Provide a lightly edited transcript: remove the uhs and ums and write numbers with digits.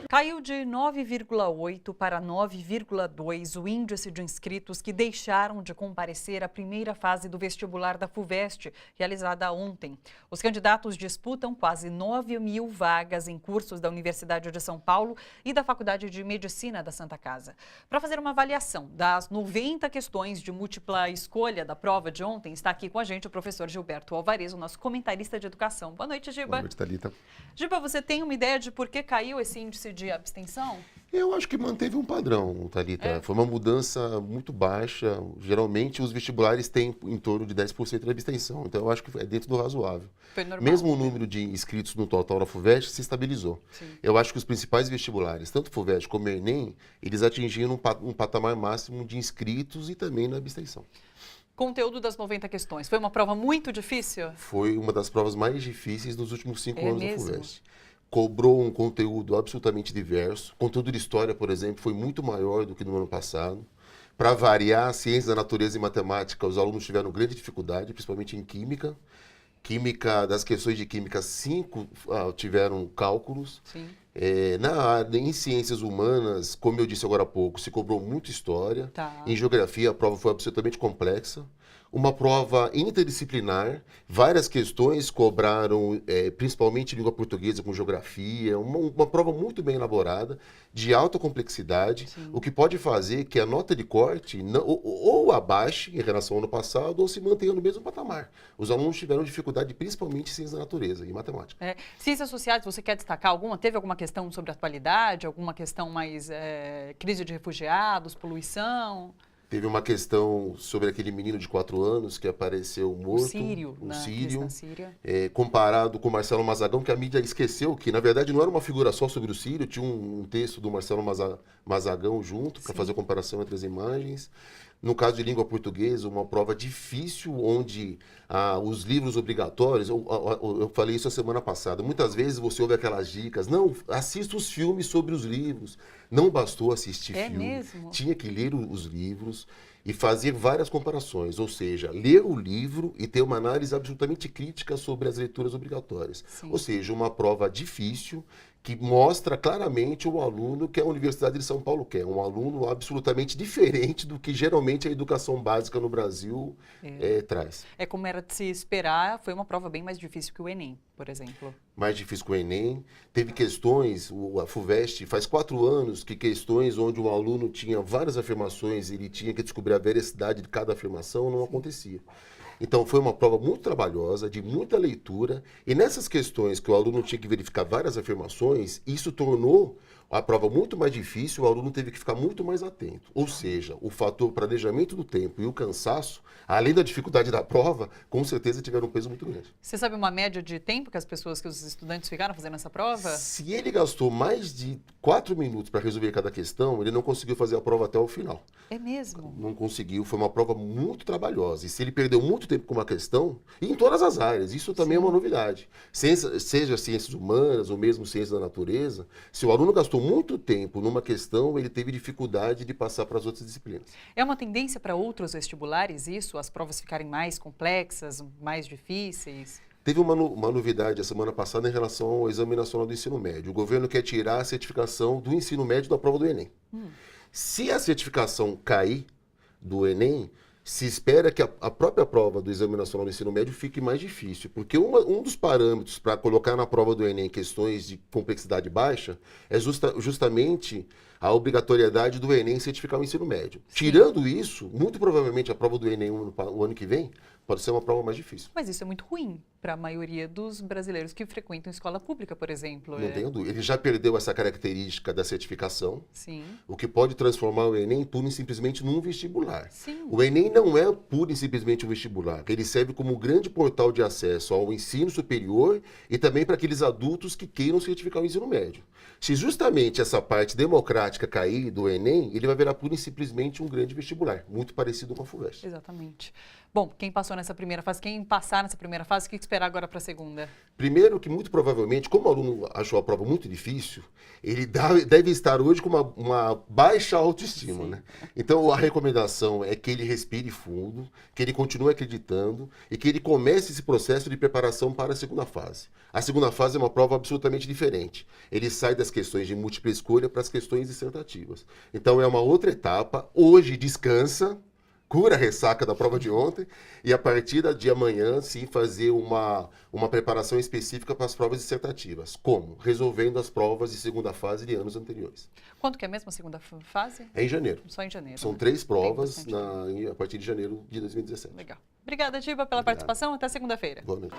Caiu de 9,8 para 9,2 o índice de inscritos que deixaram de comparecer à primeira fase do vestibular da FUVEST, realizada ontem. Os candidatos disputam quase 9 mil vagas em cursos da Universidade de São Paulo e da Faculdade de Medicina da Santa Casa. Para fazer uma avaliação das 90 questões de múltipla escolha da prova de ontem, está aqui com a gente o professor Gilberto Alvarez, o nosso comentarista de educação. Boa noite, Giba. Boa noite, Thalita. Giba, você tem uma ideia de por que caiu esse índice de abstenção? Eu acho que manteve um padrão, Thalita. Foi uma mudança muito baixa. Geralmente, os vestibulares têm em torno de 10% de abstenção. Então, eu acho que é dentro do razoável. Foi normal. Mesmo o número de inscritos no total da FUVEST se estabilizou. Sim. Eu acho que os principais vestibulares, tanto FUVEST como Enem, eles atingiram um patamar máximo de inscritos e também na abstenção. Conteúdo das 90 questões. Foi uma prova muito difícil? Foi uma das provas mais difíceis dos últimos 5 anos mesmo? da FUVEST. Cobrou um conteúdo absolutamente diverso. O conteúdo de história, por exemplo, foi muito maior do que no ano passado. Para variar, ciências da natureza e matemática, os alunos tiveram grande dificuldade, principalmente em química. Das questões de química, 5 tiveram cálculos. Sim. Em ciências humanas, como eu disse agora há pouco, se cobrou muito história. Tá. Em geografia, a prova foi absolutamente complexa. Uma prova interdisciplinar, várias questões cobraram, principalmente língua portuguesa com geografia, uma prova muito bem elaborada, de alta complexidade, Sim. o que pode fazer que a nota de corte ou abaixe em relação ao ano passado ou se mantenha no mesmo patamar. Os alunos tiveram dificuldade, principalmente em ciências da natureza e matemática. Ciências sociais, você quer destacar alguma? Teve alguma questão sobre atualidade, alguma questão mais crise de refugiados, poluição? Teve uma questão sobre aquele menino de 4 anos que apareceu morto. Um sírio, na Síria. Comparado com o Marcelo Mazagão, que a mídia esqueceu que, na verdade, não era uma figura só sobre o sírio, tinha um texto do Marcelo Mazagão junto, para fazer a comparação entre as imagens. No caso de língua portuguesa, uma prova difícil, onde os livros obrigatórios, eu falei isso a semana passada, muitas vezes você ouve aquelas dicas, não, assista os filmes sobre os livros. Não bastou assistir filme, mesmo? Tinha que ler os livros e fazer várias comparações, ou seja, ler o livro e ter uma análise absolutamente crítica sobre as leituras obrigatórias. Sim. Ou seja, uma prova difícil, que mostra claramente o aluno que a Universidade de São Paulo quer. Um aluno absolutamente diferente do que geralmente a educação básica no Brasil traz. Como era de se esperar, foi uma prova bem mais difícil que o Enem, por exemplo. Mais difícil que o Enem. Teve questões, a FUVEST faz 4 anos que questões onde o aluno tinha várias afirmações, ele tinha que descobrir a veracidade de cada afirmação, não acontecia. Então, foi uma prova muito trabalhosa, de muita leitura, e nessas questões que o aluno tinha que verificar várias afirmações, isso tornou a prova muito mais difícil, o aluno teve que ficar muito mais atento. Ou seja, o fator planejamento do tempo e o cansaço, além da dificuldade da prova, com certeza tiveram um peso muito grande. Você sabe uma média de tempo que os estudantes ficaram fazendo essa prova? Se ele gastou mais de 4 minutos para resolver cada questão, ele não conseguiu fazer a prova até o final. É mesmo? Não conseguiu, foi uma prova muito trabalhosa. E se ele perdeu muito tempo com uma questão, e em todas as áreas, isso também é uma novidade. Seja ciências humanas ou mesmo ciências da natureza, se o aluno gastou muito tempo numa questão, ele teve dificuldade de passar para as outras disciplinas. É uma tendência para outros vestibulares isso? As provas ficarem mais complexas, mais difíceis? Teve uma novidade a semana passada em relação ao Exame Nacional do Ensino Médio. O governo quer tirar a certificação do ensino médio da prova do Enem. Se a certificação cair do Enem, se espera que a própria prova do Exame Nacional do Ensino Médio fique mais difícil, porque um dos parâmetros para colocar na prova do Enem questões de complexidade baixa é justamente a obrigatoriedade do Enem certificar o ensino médio. Sim. Tirando isso, muito provavelmente a prova do Enem o ano que vem pode ser uma prova mais difícil. Mas isso é muito ruim para a maioria dos brasileiros que frequentam escola pública, por exemplo. Não tenho dúvida. Ele já perdeu essa característica da certificação, Sim. O que pode transformar o Enem pura e simplesmente num vestibular. Sim. O Enem não é pura e simplesmente um vestibular. Ele serve como um grande portal de acesso ao ensino superior e também para aqueles adultos que queiram certificar o ensino médio. Se justamente essa parte democrática cair do Enem, ele vai virar pura e simplesmente um grande vestibular, muito parecido com a FUVEST. Exatamente. Bom, quem passou passou nessa primeira fase? Quem passar nessa primeira fase, o que esperar agora para a segunda? Primeiro que, muito provavelmente, como o aluno achou a prova muito difícil, ele deve estar hoje com uma baixa autoestima, né? Então, a recomendação é que ele respire fundo, que ele continue acreditando e que ele comece esse processo de preparação para a segunda fase. A segunda fase é uma prova absolutamente diferente. Ele sai das questões de múltipla escolha para as questões dissertativas. Então, é uma outra etapa. Hoje, descansa, cura a ressaca da prova de ontem e a partir de amanhã, sim, fazer uma preparação específica para as provas dissertativas. Como? Resolvendo as provas de segunda fase de anos anteriores. Quando que é mesmo a segunda fase? É em janeiro. Só em janeiro. São né? 3 provas a partir de janeiro de 2017. Legal. Obrigada, Giba, pela participação. Até segunda-feira. Boa noite.